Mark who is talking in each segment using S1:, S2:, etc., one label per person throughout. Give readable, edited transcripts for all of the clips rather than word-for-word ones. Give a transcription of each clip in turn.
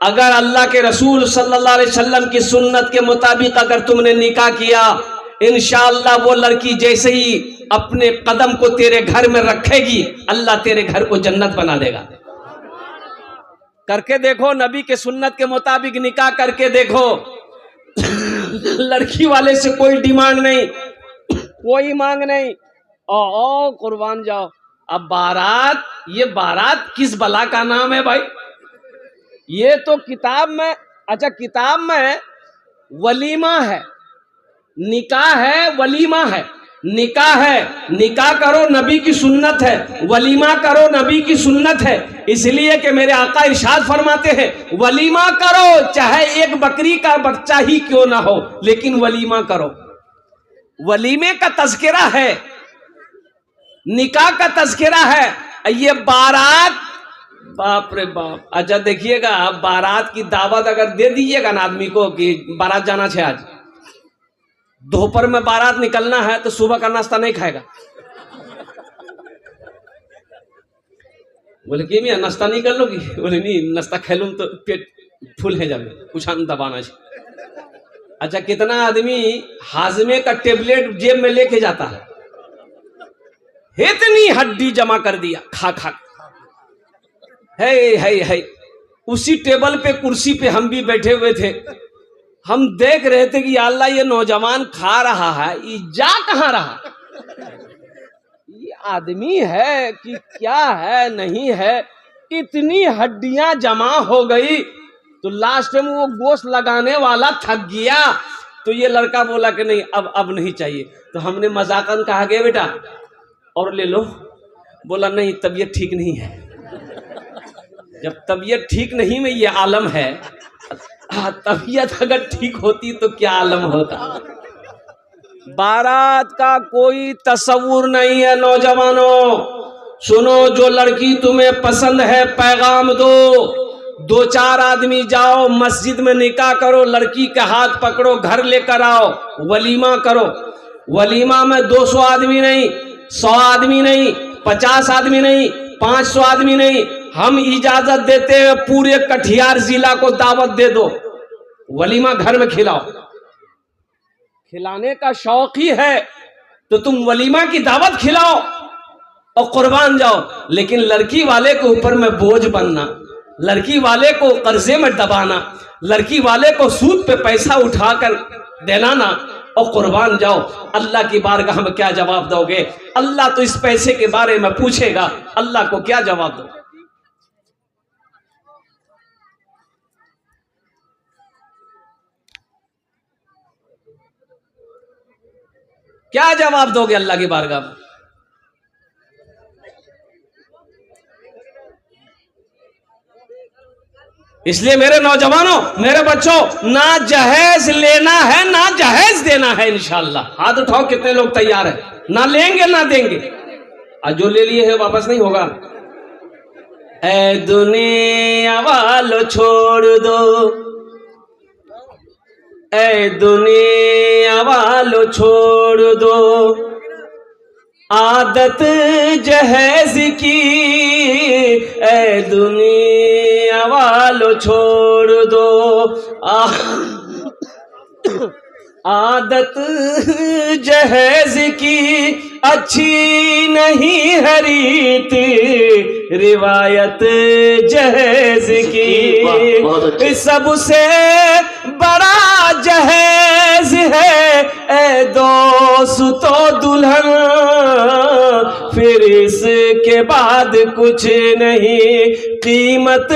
S1: अगर अल्लाह के रसूल सल्लल्लाहु अलैहि वसल्लम की सुन्नत के मुताबिक अगर तुमने निकाह किया, इंशाअल्लाह वो लड़की जैसे ही अपने कदम को तेरे घर में रखेगी, अल्लाह तेरे घर को जन्नत बना देगा। करके देखो, नबी के सुन्नत के मुताबिक निकाह करके देखो। लड़की वाले से कोई डिमांड नहीं, कोई मांग नहीं। ओ कुर्बान जाओ। अब बारात, ये बारात किस बला का नाम है भाई? ये तो किताब में, अच्छा किताब में वलीमा है, निकाह है, वलीमा है। निकाह है, निकाह करो नबी की सुन्नत है, वलीमा करो नबी की सुन्नत है। इसलिए कि मेरे आका इरशाद फरमाते हैं, वलीमा करो चाहे एक बकरी का बच्चा ही क्यों ना हो, लेकिन वलीमा करो। वलीमे का तज़किरा है, निकाह का तज़किरा है। ये बारात, बाप रे बाप। अच्छा देखिएगा, बारात की दावत अगर दे दीजिएगा ना आदमी को कि बारात जाना है आज, दोपहर में बारात निकलना है तो सुबह का नाश्ता नहीं खाएगा। बोले कि मियां नाश्ता नहीं कर लोगी? बोले नहीं, नाश्ता खेलूं तो पेट फुल है जाए, कुछ दबाना है। अच्छा कितना आदमी हाजमे का टेबलेट जेब में लेके जाता है, इतनी हड्डी जमा कर दिया खा खा। है उसी टेबल पे, कुर्सी पे हम भी बैठे हुए थे। हम देख रहे थे कि अल्लाह ये नौजवान खा रहा है, ये जा कहां रहा? ये आदमी है कि क्या है, नहीं है। इतनी हड्डियां जमा हो गई तो लास्ट में वो गोश्त लगाने वाला थक गया। तो ये लड़का बोला कि नहीं, अब नहीं चाहिए। तो हमने मजाकन कहा गया बेटा और ले लो। बोला नहीं, तबीयत ठीक नहीं है। जब तबीयत ठीक नहीं में ये आलम है, तबीयत अगर ठीक होती तो क्या आलम होता। बारात का कोई तस्वुर नहीं है। नौजवानों सुनो, जो लड़की तुम्हें पसंद है पैगाम दो, 2-4 आदमी जाओ मस्जिद में निकाह करो, लड़की का हाथ पकड़ो, घर लेकर आओ, वलीमा करो। वलीमा में 200 आदमी नहीं, 100 आदमी नहीं, 50 आदमी नहीं, 500 आदमी नहीं। हम इजाजत देते हैं पूरे कटिहार जिला को दावत दे दो, वलीमा घर में खिलाओ। खिलाने का शौक ही है तो तुम वलीमा की दावत खिलाओ और कुर्बान जाओ। लेकिन लड़की वाले के ऊपर में बोझ बनना, लड़की वाले को कर्जे में दबाना, लड़की वाले को सूद पे पैसा उठाकर दिलाना और कुर्बान जाओ। अल्लाह की बारगाह में क्या जवाब दोगे? अल्लाह तो इस पैसे के बारे में पूछेगा, अल्लाह को क्या जवाब दो? क्या जवाब दोगे अल्लाह की बारगाह में? इसलिए मेरे नौजवानों, मेरे बच्चों, ना जहेज लेना है ना जहेज देना है इंशाअल्लाह। हाथ उठाओ कितने लोग तैयार हैं? ना लेंगे ना देंगे। और जो ले लिए है वापस नहीं होगा। ऐ दुनिया वालों छोड़ दो, ऐ दुनिया वालों छोड़ दो, आदत जहेज की, ऐ दुनिया वालों छोड़ दो, आदत जहेज की अच्छी नहीं है रीत, रिवायत जहेज की सबसे बड़ा जहेज है, ए दोस्तों दुल्हन, फिर इसके बाद कुछ नहीं कीमत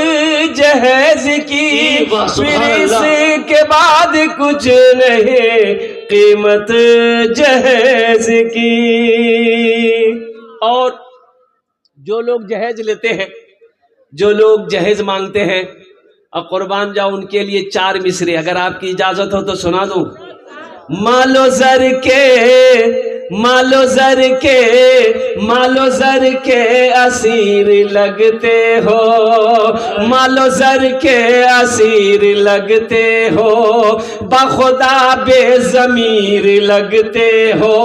S1: जहेज की, फिर इसके बाद कुछ नहीं कीमत जहेज की। और जो लोग जहेज लेते हैं, जो लोग जहेज मांगते हैं और कुर्बान जाओ, उनके लिए 4 मिसरे अगर आपकी इजाजत हो तो सुना दूं। मालो जर के मालो जर के असीर लगते हो, मालो जर के असीर लगते हो, बखुदा बेज़मीर लगते हो,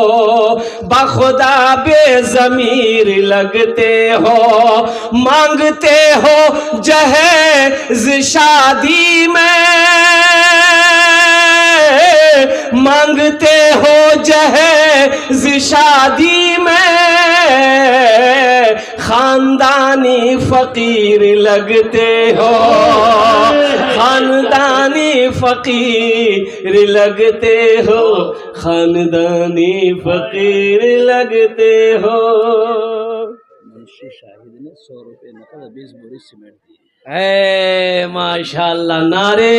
S1: बखुदा बेज़मीर लगते हो। मांगते हो जहेज़ शादी में, मांगते हो जहेज़ शादी में, खानदानी फकीर लगते हो, खानदानी फकीर लगते हो, खानदानी फकीर लगते हो।
S2: मुंशी शाहिद ने 100 रुपए नकद 20 बोरी सीमेंट दी।
S1: माशाअल्लाह, नारे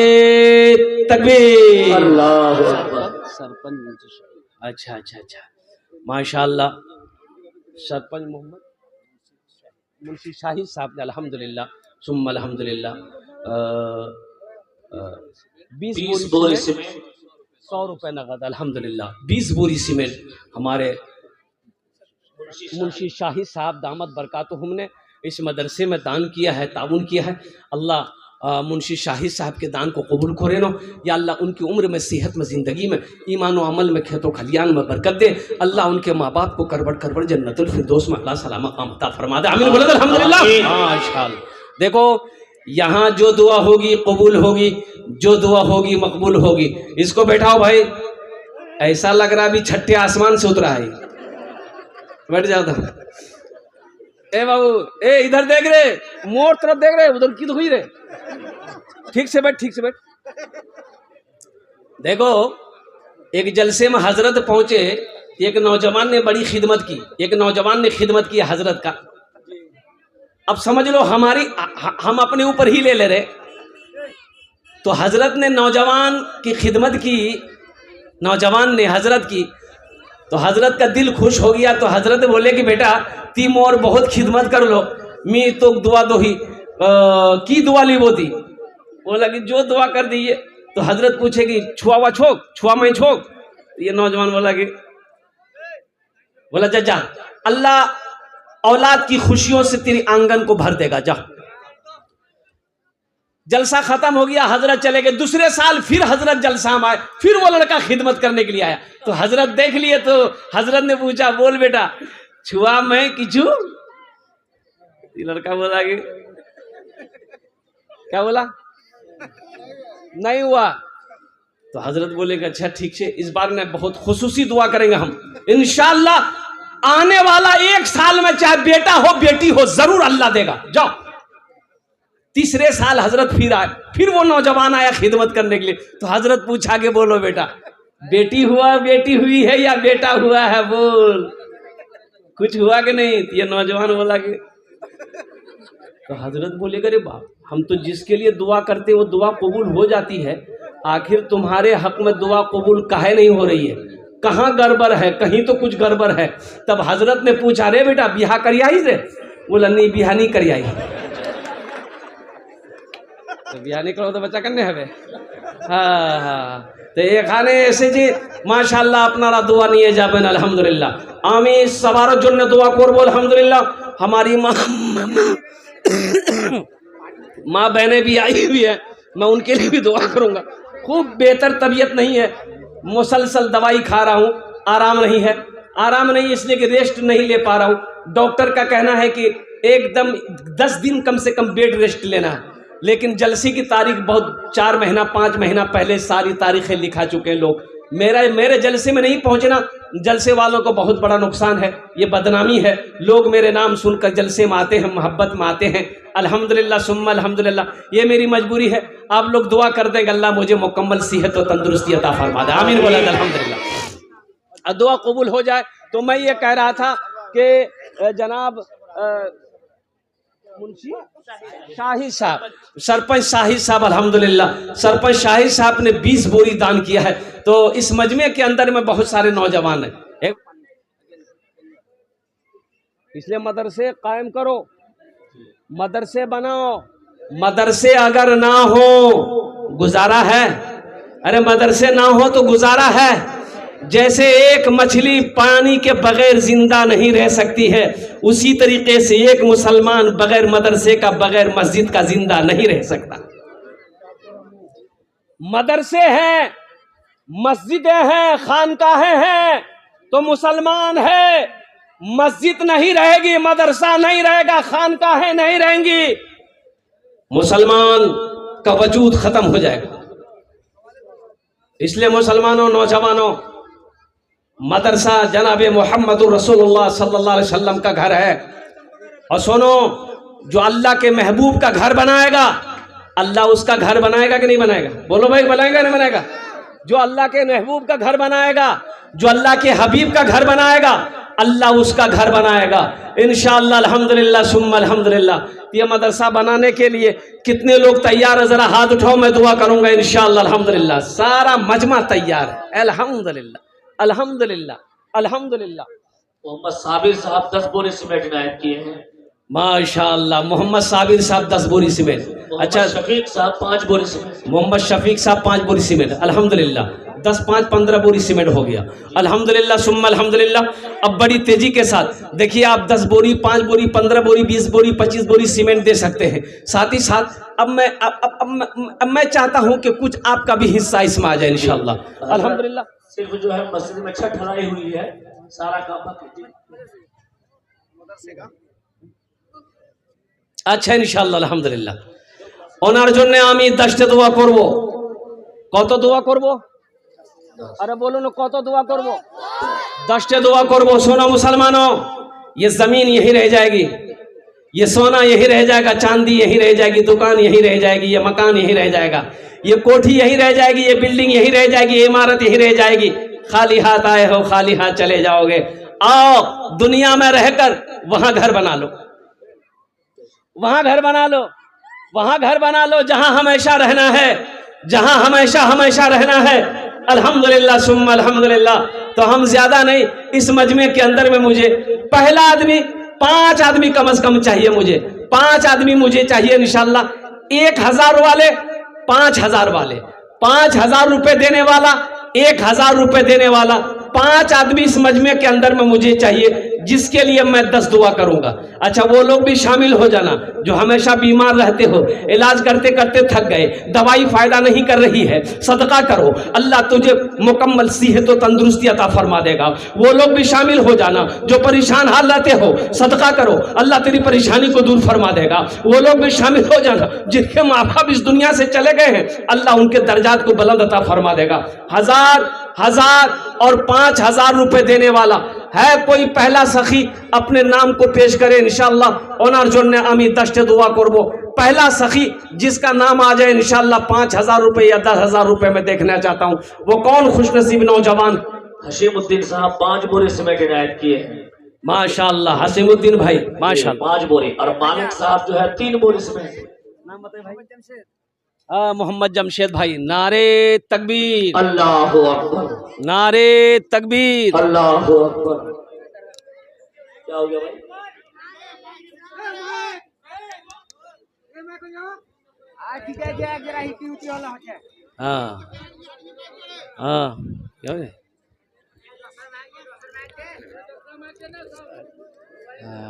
S1: तकबीर,
S2: अल्लाहु अकबर। सरपंच मुंशी शाहिद।
S1: अच्छा अच्छा अच्छा, माशाअल्लाह। सरपंच मोहम्मद मुंशी शाहिद साहब ने अल्हम्दुलिल्लाह सुम्मा अल्हम्दुलिल्लाह 20 बोरी सीमेंट 100 रुपए नगद अल्हम्दुलिल्लाह 20 बोरी सीमेंट हमारे मुंशी शाहिद साहब दामद बरकातुहुम ने इस मदरसे में दान किया है, ताउन किया है। अल्लाह मुंशी शाहिद साहब के दान को कबूल करे नो या अल्लाह उनकी उम्र में, सेहत में, ज़िंदगी में, ईमान व अमल में, खेतों खलियान में बरकत दे। अल्लाह उनके माँ बाप को करबड़ करबड़ जन्नतुल फिरदौस में अल्लाह सलामत अता फरमा दे। आमीन बोलो अल्हम्दुलिल्लाह। माशाअल्लाह। देखो यहाँ जो दुआ होगी कबूल होगी, जो दुआ होगी मकबूल होगी। इसको बैठाओ भाई, ऐसा लग रहा अभी छठे आसमान से उतरा है। बैठ जाओ था। ए बाबू, ए इधर देख रहे, मोर तरफ देख रहे, उधर की तो हुई रे। ठीक से बैठ, ठीक से बैठ। देखो एक जलसे में हजरत पहुंचे, एक नौजवान ने बड़ी खिदमत की, एक नौजवान ने खिदमत की हजरत का। अब समझ लो हम अपने ऊपर ही ले ले रहे। तो हजरत ने नौजवान की खिदमत की, नौजवान ने हजरत की, तो हजरत का दिल खुश हो गया। तो हजरत बोले कि बेटा तीम और बहुत खिदमत कर लो, मी तो दुआ दो ही की दुआ ली वो थी। बोला कि जो दुआ कर दी। तो हजरत पूछे कि छुआ हुआ छोक, छुआ मैं छोक। तो ये नौजवान बोला कि बोला जा अल्लाह औलाद की खुशियों से तेरी आंगन को भर देगा, जा। जलसा खत्म हो गया, हजरत चले गए। दूसरे साल फिर हजरत जलसा में आए, फिर वो लड़का खिदमत करने के लिए आया। तो हजरत देख लिए, तो हजरत ने पूछा बोल बेटा छुआ मैं किचू। लड़का बोला कि क्या बोला, नहीं हुआ। तो हजरत बोले कि अच्छा ठीक है, इस बार में बहुत खुसूसी दुआ करेंगे हम इंशाअल्लाह। आने वाला 1 साल में चाहे बेटा हो बेटी हो जरूर अल्लाह देगा, जाओ। तीसरे साल हजरत फिर आए, फिर वो नौजवान आया खिदमत करने के लिए। तो हजरत पूछा कि बोलो बेटा बेटी हुआ, बेटी हुई है या बेटा हुआ है, बोल कुछ हुआ कि नहीं। तो ये नौजवान बोला कि तो हजरत बोले अरे बाप, हम तो जिसके लिए दुआ करते वो दुआ कबूल हो जाती है, आखिर तुम्हारे हक में दुआ कबूल काहे नहीं हो रही है, कहाँ गड़बड़ है, कहीं तो कुछ गड़बड़ है। तब हजरत ने पूछा रे बेटा बिहा करियाई रे। बोला नहीं बिहा नहीं करियाई। तो बिहा नहीं करो तो बच्चा करने हवे। हाँ हाँ, तो ये खाने ऐसे जी माशाल्लाह अपनारा दुआ नहीं जाबेन अल्हम्दुलिल्लाह। आमी सवारों जन्ने दुआ करबो अल्हम्दुलिल्लाह। हमारी माँ बहनें भी आई हुई है, मैं उनके लिए भी दुआ करूंगा। खूब बेहतर तबीयत नहीं है, मुसलसल दवाई खा रहा हूँ, आराम नहीं है। आराम नहीं इसलिए कि रेस्ट नहीं ले पा रहा हूँ। डॉक्टर का कहना है कि एकदम 10 दिन कम से कम बेड रेस्ट लेना है, लेकिन जलसे की तारीख बहुत 4 महीना 5 महीना पहले सारी तारीखें लिखा चुके हैं लोग। मेरे जलसे में नहीं पहुंचना जलसे वालों को बहुत बड़ा नुकसान है, ये बदनामी है। लोग मेरे नाम सुनकर जलसे में आते हैं, मोहब्बत में आते हैं। अल्हम्दुलिल्लाह सुम्मा अल्हम्दुलिल्लाह, ये मेरी मजबूरी है। आप लोग दुआ कर देंगे अल्लाह मुझे मुकम्मल सेहत और तंदुरुस्ती अता फरमा दे। आमीन बोला अल्हम्दुलिल्लाह। दुआ कबूल हो जाए। तो मैं ये कह रहा था कि जनाब मुंशी शाहिद साहब, सरपंच शाहिद साहब अल्हम्दुलिल्लाह, सरपंच शाहिद साहब ने 20 बोरी दान किया है। तो इस मजमे के अंदर में बहुत सारे नौजवान हैं, इसलिए मदरसे कायम करो, मदरसे बनाओ। मदरसे अगर ना हो गुजारा है, अरे मदरसे ना हो तो गुजारा है। जैसे एक मछली पानी के बगैर जिंदा नहीं रह सकती है, उसी तरीके से एक मुसलमान बगैर मदरसे का, बगैर मस्जिद का जिंदा नहीं रह सकता। मदरसे हैं, मस्जिदें हैं, खानकाहें हैं तो मुसलमान है। मस्जिद नहीं रहेगी, मदरसा नहीं रहेगा, खानकाहें नहीं रहेंगी, मुसलमान का वजूद खत्म हो जाएगा। इसलिए मुसलमानों, नौजवानों, मदरसा जनाबे मोहम्मदुर रसूलुल्लाह सल्लल्लाहु अलैहि वसल्लम का घर है। और सुनो, जो अल्लाह के महबूब का घर बनाएगा, अल्लाह उसका घर बनाएगा कि नहीं बनाएगा? बोलो भाई, बनाएगा नहीं बनाएगा? जो अल्लाह के महबूब का घर बनाएगा, जो अल्लाह के हबीब का घर बनाएगा, अल्लाह उसका घर बनाएगा इंशाअल्लाह। अल्हम्दुलिल्लाह सुम्मा अल्हम्दुलिल्लाह। ये मदरसा बनाने के लिए कितने लोग तैयार है? जरा हाथ उठाओ, मैं दुआ करूंगा इंशाअल्लाह। अल्हम्दुलिल्लाह, सारा मजमा तैयार है। अल्हम्दुलिल्लाह अल्हम्दुलिल्लाह अल्हम्दुलिल्लाह।
S2: मोहम्मद साबिर साहब 10 बोरे सीमेंट इनायत किए हैं।
S1: माशाअल्लाह, मोहम्मद साबिर साहब 10 बोरी सीमेंट। अच्छा,
S2: शफीक साहब 5 बोरे सीमेंट।
S1: मोहम्मद शफीक साहब 5 बोरी सीमेंट। अल्हम्दुलिल्लाह, 10 5 15 बोरी सीमेंट हो गया। अल्हम्दुलिल्लाह सुम्मा अल्हम्दुलिल्लाह। अब बड़ी तेजी के साथ देखिए, आप 10 बोरी, 5 बोरी, 15 बोरी, 20 बोरी, 25 बोरी सीमेंट दे सकते हैं। साथ ही साथ अब मैं चाहता हूं कि कुछ आपका भी हिस्सा इसमें आ जाए इंशाअल्लाह। अल्हम्दुलिल्लाह।
S2: सिर्फ जो है मस्जिद में छत ढलाई हुई है, सारा काम बाकी।
S1: আচ্ছা ইনশাআল্লাহ আলহামদুলিল্লাহ। ওনার জন্য আমি 10টা দোয়া করব। কত দোয়া করব? আরে বলুন, কত দোয়া করব? 10টা দোয়া করব। सोना मुसलमानों, ये जमीन यही रह जाएगी, ये सोना यही रह जाएगा, चांदी यही रह जाएगी, दुकान यही रह जाएगी, ये मकान यही रह जाएगा, ये कोठी यही रह जाएगी, ये बिल्डिंग यही रह जाएगी, ये इमारत यही रह जाएगी। खाली हाथ आए हो, खाली हाथ चले जाओगे। आओ दुनिया में रहकर वहां घर बना लो, वहां घर बना लो, वहां घर बना लो जहां हमेशा रहना है, जहां हमेशा रहना है। अल्हम्दुलिल्लाह सुम्मा अल्हम्दुलिल्लाह। तो हम ज्यादा नहीं, इस मजमे के अंदर में मुझे पहला आदमी, 5 आदमी कम से कम चाहिए मुझे। 5 आदमी मुझे चाहिए इंशाअल्लाह। 1000 वाले, 5000 वाले, 5000 रुपए देने वाला, 1000 रुपए देने वाला, 5 आदमी इस मजमे के अंदर में मुझे चाहिए, जिसके लिए मैं 10 दुआ करूंगा। अच्छा, वो लोग भी शामिल हो जाना जो हमेशा बीमार रहते हो, इलाज करते करते थक गए, दवाई फायदा नहीं कर रही है, सदका करो, अल्लाह तुझे मुकम्मल सेहत और तंदुरुस्ती अता फरमा देगा। वो लोग भी शामिल हो जाना जो परेशान हाल रहते हो, सदका करो, अल्लाह तेरी परेशानी को दूर फरमा देगा। वो लोग भी शामिल हो जाना जिनके माँ बाप इस दुनिया से चले गए हैं, अल्लाह उनके दर्जात को बुलंद अता फरमा देगा। 1000 और 5000 रुपए देने वाला है कोई पहला सखी? अपने नाम को पेश करे इंशाअल्लाह। ओनार जोन्ने आमी 10टे दुआ करबो। पहला सखी जिसका नाम आ जाए इंशाअल्लाह, 5000 रुपए या 10000 रुपए में देखना चाहता हूँ, वो कौन खुशनसीब नौजवान?
S2: हशीमुद्दीन साहब 5 बोरे सीमेंट इनायत किए हैं।
S1: माशाअल्लाह, हसीमुद्दीन भाई माशाअल्लाह
S2: 5 बोरे। और मालिक साहब जो है 3 बोरे सीमेंट।
S1: नाम बताइए भाई। मोहम्मद जमशेद भाई। नारे तकबीर,
S2: अल्लाहु अकबर,
S1: नारे तकबीर,
S2: अल्लाहु अकबर। क्या हो गया भाई?
S1: हाँ हाँ, क्या हो गया?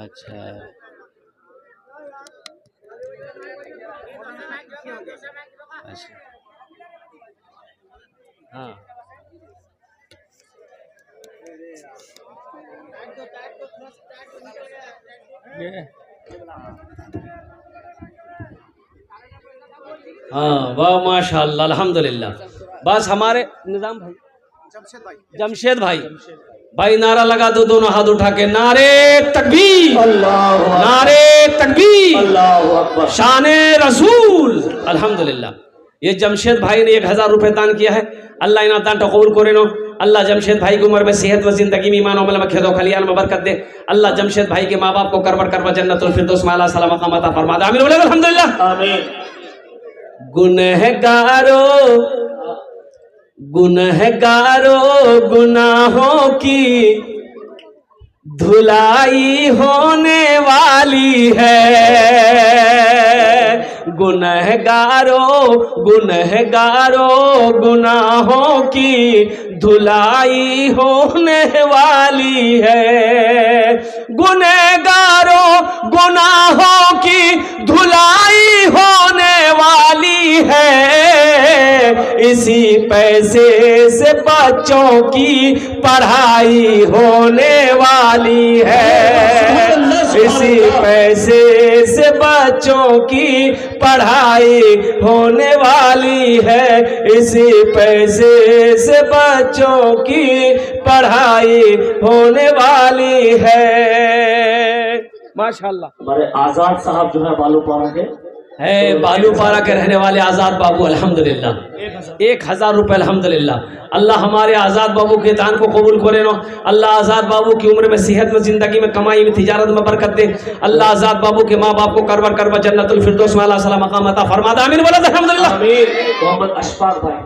S1: अच्छा, अच्छा, हाँ हाँ, वाह माशाअल्लाह अल्हम्दुलिल्लाह। बस हमारे निजाम भाई, जमशेद भाई, भाई नारा लगा दो, दोनों हाथ उठा के, नारे तकबीर, नारे तकबीर,
S2: अल्लाहु अकबर,
S1: शाने रसूल। अल्हम्दुलिल्लाह। ये जमशेद भाई ने 1000 रुपए दान किया है। अल्लाह इना दान कबूल करे नो। अल्लाह जमशेद भाई की उम्र में सेहत व जिंदगी में ईमान अमल में खेदो खलियान में बरकत दे। अल्लाह जमशेद भाई के माँ बाप को करबर करबर जन्नतुल फिरदौस में आला सलाम मकाम अता फरमा दे। आमीन बोले अल्हम्दुलिल्लाह।
S2: आमीन।
S1: गुनहगारों गुनाहों की धुलाई होने वाली है। गुनहगारों गुनाहों की धुलाई होने वाली है। गुनहगारों गुनाहों की धुलाई होने वाली है। इसी पैसे से बच्चों की पढ़ाई होने वाली है। इसी पैसे से बच्चों की पढ़ाई होने वाली है। इसी पैसे से बच्चों की पढ़ाई होने वाली है। माशाल्लाह।
S2: हमारे आजाद साहब जो है बालूपारा के
S1: है, बालूपारा के रहने वाले आजाद बाबू अल्हम्दुलिल्लाह 1000 रुपये अल्हम्दुलिल्लाह। अल्लाह हमारे आज़ाद बाबू के दान को कबूल करे नो। अल्लाह आज़ाद बाबू की उम्र में, सेहत में, ज़िंदगी में, कमाई में, तिजारत में बरकत दे। अल्लाह आज़ाद बाबू के माँ बाप को करबर करबर जन्नतुल फिरदौस में अल्लाह सलाम मकाम अता फरमा दे। आमीन बोला अल्हम्दुलिल्लाह।
S2: मोहम्मद अशफाक भाई,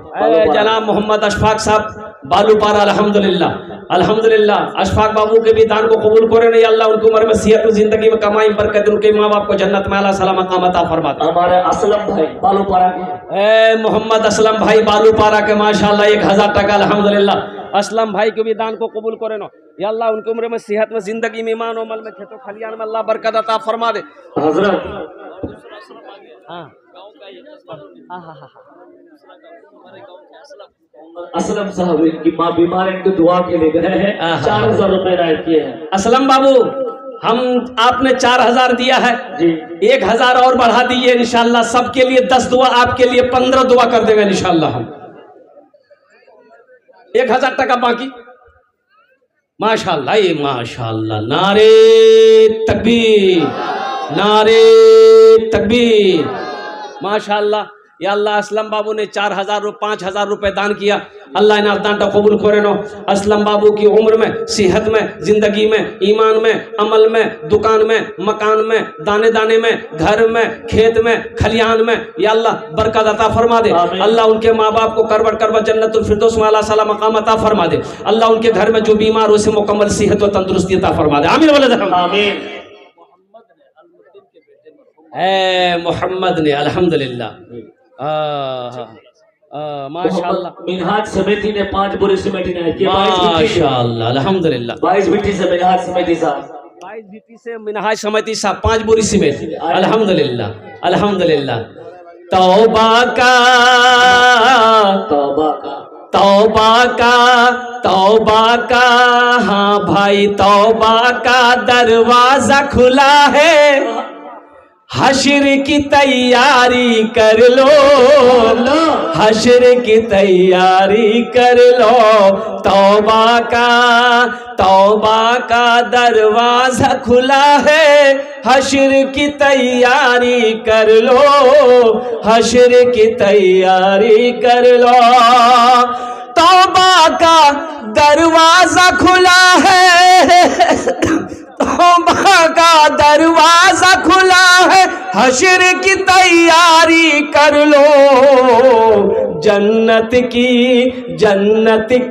S1: जनाब मोहम्मद अशफाक साहब बालूपारा अल्हम्दुलिल्लाह अल्हम्दुलिल्लाह। अशफाक बाबू के भी दान को कबूल करे नहीं। अल्लाह उनकी उम्र में, सेहत में, ज़िंदगी में, कमाई में बरकत दे। उनके माँ बाप को जन्नत में अल्लाह सलाम मकाम अता फरमा दे।
S2: हमारे असलम भाई बालूपारा के
S1: मोहम्मद असलम भाई बालूपारा के माशाल्लाह 1000 टका अल्हम्दुलिल्लाह। असलम भाई के भी दान को कबूल करे नो। या अल्लाह उनकी उम्र में, सेहत में, जिंदगी में, ईमान अमल में, खेतों खलियान में अल्लाह बरकत अता फरमा दे।
S2: हजरत असलम साहब इनकी माँ बीमार है, इनकी दुआ के लिए गए हैं, 4000 रुपए राइट किए हैं।
S1: असलम बाबू हम आपने 4000 दिया है
S2: जी,
S1: 1000 और बढ़ा दिए इंशाल्लाह। सबके लिए 10 दुआ, आपके लिए 15 दुआ कर देंगे इंशाल्लाह। हम 1000 टका बाकी माशाल्लाह। ये माशाल्लाह। नारे तकबीर, नारे तकबीर माशाल्लाह। या अल्लाह असलम बाबू ने 5000 रुपए दान किया। अल्लाह इन दान का कबूल करे नो। असलम बाबू की उम्र में, सेहत में, जिंदगी में, ईमान में, अमल में, दुकान में, मकान में, दाने दाने में, घर में, खेत में, खलियान में या अल्लाह बरकत अता फरमा दे। अल्लाह उनके माँ बाप को करबर करबर जन्नतुल फिरदौस में अल्लाह सलाम मकाम अता फरमा दे। अल्लाह उनके घर में जो बीमार उसे मुकम्मल सेहत व तंदुरुस्ती अता फरमा दे। आमीन बोले
S2: आमीन।
S1: मोहम्मद ने अल्हम्दुलिल्लाह माशाल्लाह।
S2: मिनहाज समिति ने 5 बोरी सीमेंट इनायत किया
S1: माशाल्लाह अल्हम्दुलिल्लाह।
S2: 22 बिट्टी से मिनहाज समिति साहब,
S1: 22 बिट्टी से मिनहाज समिति साहब 5 बोरी सीमेंट अल्हम्दुलिल्लाह अल्हम्दुलिल्लाह। तौबा का
S2: तौबा का
S1: तौबा का तौबा का, हाँ भाई तौबा का दरवाजा खुला है। हश्र की तैयारी कर लो, हश्र की तैयारी कर लो। तौबा का दरवाजा खुला है। हश्र की तैयारी कर लो, हश्र की तैयारी कर लो। तौबा का दरवाजा खुला है, तौबा का दरवाजा खुला है। हश्र की तैयारी कर लो। जन्नत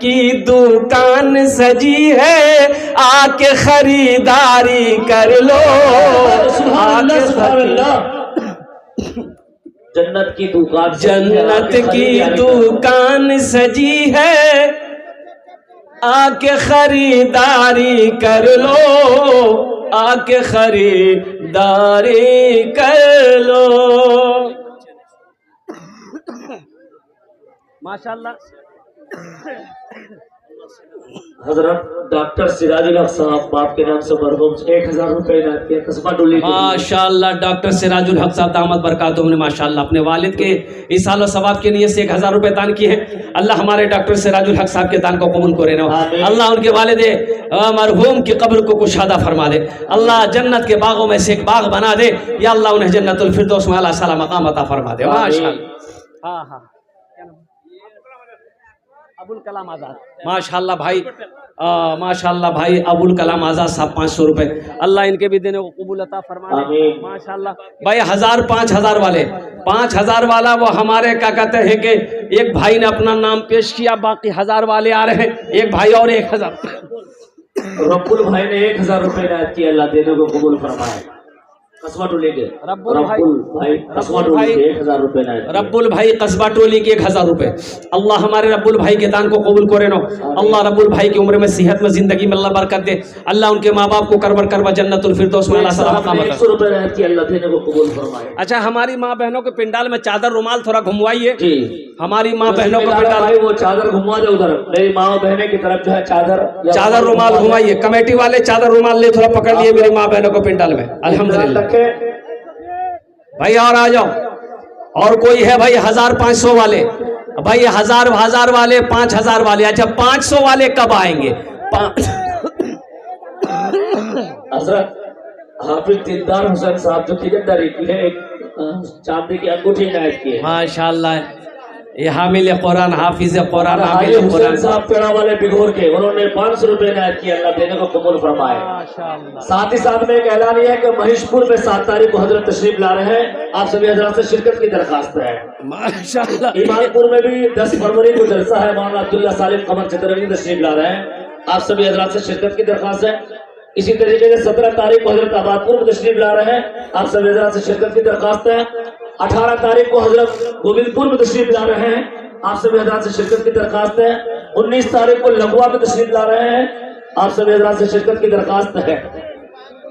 S1: की दुकान सजी है, आके खरीदारी कर लो।
S2: जन्नत की दुकान,
S1: जन्नत की दुकान सजी है, आके खरीदारी कर लो, आके खरीदारी कर लो। माशाल्लाह।
S2: हजरत डॉक्टर सिराजुल हक साहब बाप के नाम से मरहूम 1000 रुपए इनायत किया कस्बा डोली।
S1: माशाल्लाह डॉक्टर सिराजुल हक साहब दामद बरकातुहू ने माशाल्लाह अपने वालिद के इसाल और सवाब के लिए से 1000 रुपए दान किए हैं। अल्लाह हमारे डॉक्टर सिराजुल हक साहब के दान को कबूल करे ना। अल्लाह उनके वालिद मरहूम की कब्र को कुशादा फरमा दे। अल्लाह जन्नत के बागों में से एक बाग बना दे। या अल्लाह उन्हें जन्नतुल फिरदौस में अल्लाह सलाम मकाम अता फरमा दे। माशाल्लाह। हाँ हाँ अबुल कलाम आजाद माशाल्लाह भाई, माशाल्लाह भाई अबुल कलाम आजाद साहब 500 रुपए। अल्लाह इनके भी देने को कबूल अता फरमा दे। माशाल्लाह भाई 1000 5000 वाले 5000 वाला वो हमारे क्या कहते हैं कि एक भाई ने अपना नाम पेश किया, बाकी 1000 वाले आ रहे हैं। एक भाई और 1000
S2: रब्बुल भाई ने 1000 रुपए इनायत किया, अल्लाह देने को कबूल फरमाए। कस्बा टोली के
S1: रब्बुल
S2: भाई कस्बा
S1: रब्बुल
S2: टोली
S1: भाई
S2: के 1000 रुपए ना
S1: रब्बुल भाई कस्बा टोली के 1000 रुपए। अल्लाह हमारे रब्बुल भाई के दान को कबूल करे नो। अल्लाह रब्बुल भाई की उम्र में सेहत में जिंदगी में अल्लाह बरकत दे। अल्लाह उनके माँ बाप को करबर करवा जन्नतुल फिरदौस में अल्लाह सलाम मकाम अता।
S2: 100 रुपए रहती है, अल्लाह देने को कबूल फरमाए।
S1: अच्छा, हमारी माँ बहनों के पिंडाल में चादर रुमाल थोड़ा घुमवाइए।
S2: जी
S1: हमारी माँ बहनों के पिंडाल
S2: भाई वो चादर घुमा दे उधर, मेरी माँ बहने की तरफ जो है
S1: चादर रुमाल घुमाइए। कमेटी वाले चादर रुमाल ले थोड़ा पकड़ लिए मेरी माँ बहनों को पिंडाल में। अल्हम्दुलिल्लाह भाई, और आ जाओ। और कोई है भाई 1500 वाले? भाई 1000 वाले, 5000 वाले। अच्छा, 500 वाले कब आएंगे?
S2: हजरत हाफिज दिलदार हुसैन साहब जो तिजनदारी की है, एक चांदी की अंगूठी इनायत की है।
S1: माशाल्लाह, ये हामिल कुरान, हाफिज कुरान, हामिल
S2: हुसैन
S1: कुरान
S2: साहब पेड़ा वाले बिघोर के, उन्होंने 500 रुपए इनायत किए, अल्लाह देने को कबूल फरमाए।
S1: माशाल्लाह।
S2: साथ ही साथ में एक ऐलान है कि महिषपुर में 7 तारीख को हजरत तशरीफ ला रहे हैं। आप सभी हजरत से शिरकत की दरखास्त है।
S1: माशाल्लाह।
S2: ईमानपुर में भी 10 फरवरी को जलसा है, मौलाना अब्दुल्ला सालिम कमर चितरंगी तशरीफ ला रहे हैं। आप सभी हजरत से शिरकत की दरखास्त है। इसी तरीके से 17 तारीख को हजरत आबादपुर में तशरीफ ला रहे हैं। आप सभी हजरत से शिरकत की दरखास्त है। 18 तारीख को हजरत गोविंदपुर में तशरीफ ला रहे हैं। आप सभी हजरत से शिरकत की दरखास्त है। 19 तारीख को लघुआ में तशरीफ ला रहे हैं। आप सभी हजरत से शिरकत की दरखास्त है।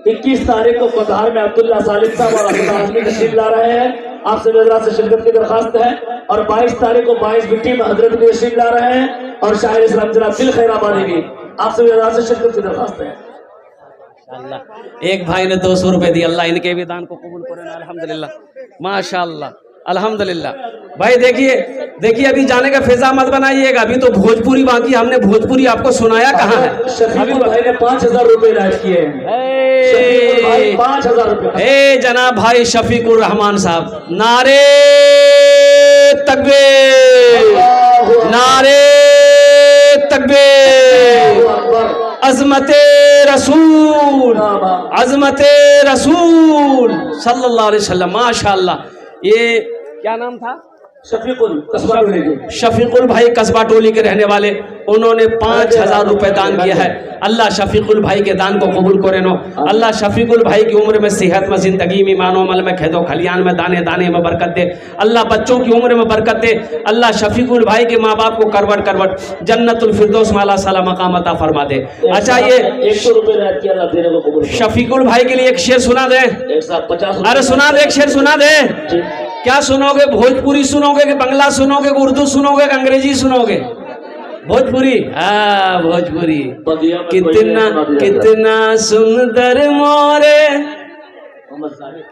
S2: 21 तारीख को कोतहार में अब्दुल्ला सालिम साहब और अब्दुल्ला आजमी तशरीफ ला रहे हैं। आप सभी हजरत से शिरकत की दरखास्त है। और 22 तारीख को 22 मिट्टी में हजरत भी तशरीफ ला रहे हैं और शाहिर इस्लाम जनाब दिल खैराबादी भी। आप सभी हजरत से शिरकत की दरखास्त है।
S1: एक भाई ने 200 रुपए दिए, अल्लाह इनके भी दान को कबूल करे। अल्हम्दुलिल्लाह, माशाल्लाह, अल्हम्दुलिल्लाह। भाई देखिए अभी जाने का फिजा मत बनाइएगा। अभी तो भोजपुरी बाकी, हमने भोजपुरी आपको सुनाया कहाँ है?
S2: शफीकुल भाई ने 5000 रुपए इनायत किए हैं। शफीकुल भाई 5000 रुपए।
S1: ए जनाब भाई शफीकुर रहमान साहब, नारे तकबीर, नारे तकबीर। अज़मते रसूल, अज़मते रसूल सल्लल्लाहु अलैहि वसल्लम। माशाल्लाह। ये क्या नाम था?
S2: शफीकुल, कस्बा टोली के
S1: शफीकुल भाई कस्बा टोली के रहने वाले, उन्होंने 5000 रुपए दान किया है। अल्लाह शफीकुल भाई के दान को कबूल करे नो। अल्लाह शफीकुल भाई की उम्र में सेहत में, जिंदगी में, मानो अमल में, खेतों खलियान में, दाने दाने में बरकत दे। अल्लाह बच्चों की उम्र में बरकत दे। अल्लाह शफीकुल भाई के माँ बाप को करवट करवट जन्नतुल फिरदौस में अल्लाह सला मकाम अता फरमा दे। अच्छा, ये
S2: 100 रुपए इनायत किया, अल्लाह देने को कबूल फरमाए।
S1: शफीकुल भाई के लिए एक शेर सुना दे।
S2: 150।
S1: अरे सुना दे, एक शेर सुना दे। क्या सुनोगे? भोजपुरी सुनोगे कि बांग्ला सुनोगे कि उर्दू सुनोगे कि अंग्रेजी सुनोगे? भोजपुरी। हाँ, भोजपुरी। कितना सुंदर मोरे,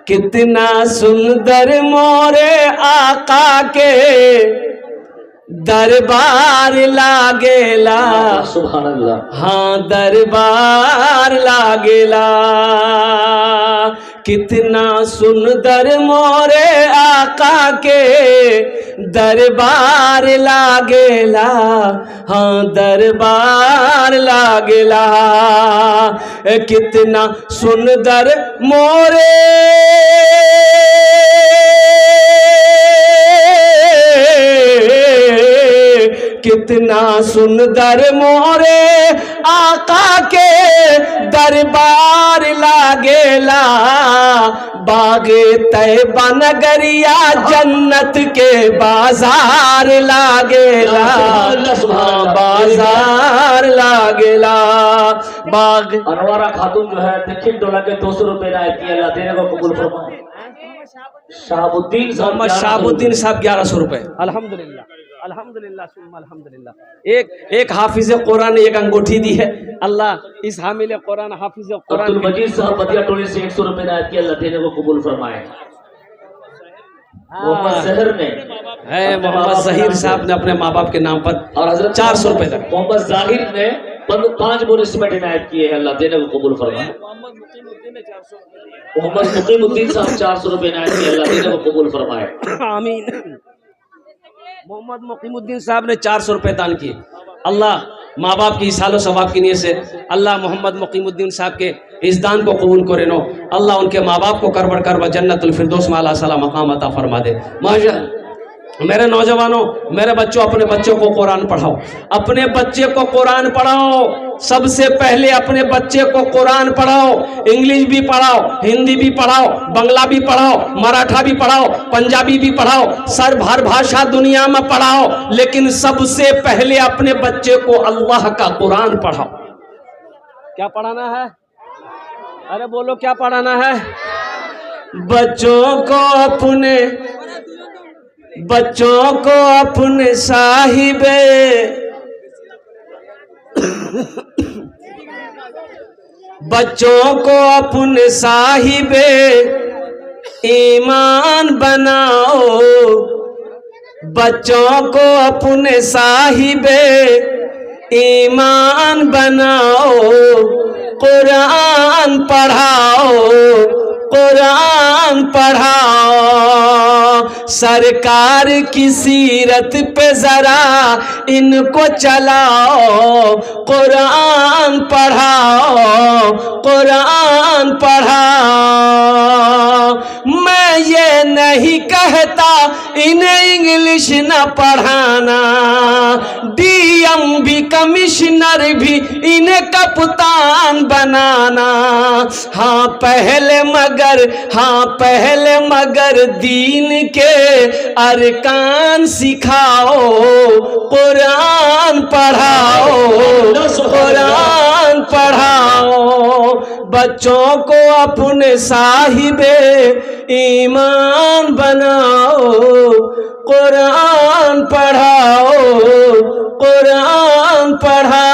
S1: कितना सुंदर मोरे आका के दरबार लागेला।
S2: सुभान अल्लाह।
S1: हाँ, दरबार लागेला। कितना सुंदर मोरे आका के दरबार लागेला। हाँ, दरबार लागेला। कितना सुंदर मोरे कितना सुंदर मोरे आका के दरबार लागेला। बागे तैबा नगरिया जन्नत के बाजार लागेला। बाजार लागेला। बाग
S2: अनवारा खातून जो है दक्षिण टोला के 200 रुपए इनायत किए, अल्लाह देने को कबूल फरमाए। शाहबुद्दीन
S1: मोहम्मद शाहबुद्दीन साहब 1100 रुपए। अल्हम्दुलिल्लाह, अल्हम्दुलिल्लाह, सुम्मा अल्हम्दुलिल्लाह। एक हाफिज कुरान ने एक अंगूठी दी है। अल्लाह इस हामिल कुरान, हाफिज कुरान
S2: अब्दुल मजीद साहब बदिया टोली से 100 रुपए इनायत किए, अल्लाह देने को कबूल फरमाए। मोहम्मद जहर ने
S1: है, मोहम्मद जहीर साहब ने अपने माँ बाप के नाम पर
S2: और हजरत
S1: 400 रुपए तक।
S2: मोहम्मद जाहिर ने 5 बोरी सीमेंट इनायत किए हैं, अल्लाह देने को कबूल फरमाए। मोहम्मद मुकीमुद्दीन साहब 400 रुपए इनायत किए, अल्लाह देने को कबूल फरमाए।
S1: आमीन। मोहम्मद मुकीमुद्दीन साहब ने 400 रुपए दान किए। अल्लाह माँ बाप की सालो सवाब की नीयत से अल्लाह मोहम्मद मुकीमुद्दीन साहब के इस दान को कबूल करे नो। अल्लाह उनके माँ बाप को करबर करवा जन्नतुल फिरदौस में अल्लाह सला मकाम अता फरमा दे। माशा मेरे नौजवानों, मेरे बच्चों, अपने बच्चों को कुरान पढ़ाओ, अपने बच्चे को कुरान पढ़ाओ। सबसे पहले अपने बच्चे को कुरान पढ़ाओ। इंग्लिश भी पढ़ाओ, हिंदी भी पढ़ाओ, बंगला भी पढ़ाओ, मराठा भी पढ़ाओ, पंजाबी भी पढ़ाओ, सर भर भाषा दुनिया में पढ़ाओ, लेकिन सबसे पहले अपने बच्चे को अल्लाह का कुरान पढ़ाओ। क्या पढ़ाना है? अरे बोलो, क्या पढ़ाना है? बच्चों को अपने साहिबे बच्चों को अपने साहिबे ईमान बनाओ। बच्चों को अपने साहिबे ईमान बनाओ। कुरान पढ़ाओ, कुरान पढ़ाओ। सरकार की सीरत पे जरा इनको चलाओ। कुरान पढ़ाओ, कुरान पढ़ाओ। मैं ये नहीं कहता इन्हें इंग्लिश न पढ़ाना, डीएम भी कमिश्नर भी इन्हें कप्तान बनाना। हाँ पहले मगर दीन के अरकान सिखाओ। कुरान पढ़ाओ, कुरान पढ़ाओ। बच्चों को अपने साहिबे ईमान बनाओ। कुरान पढ़ाओ, कुरान पढ़ाओ।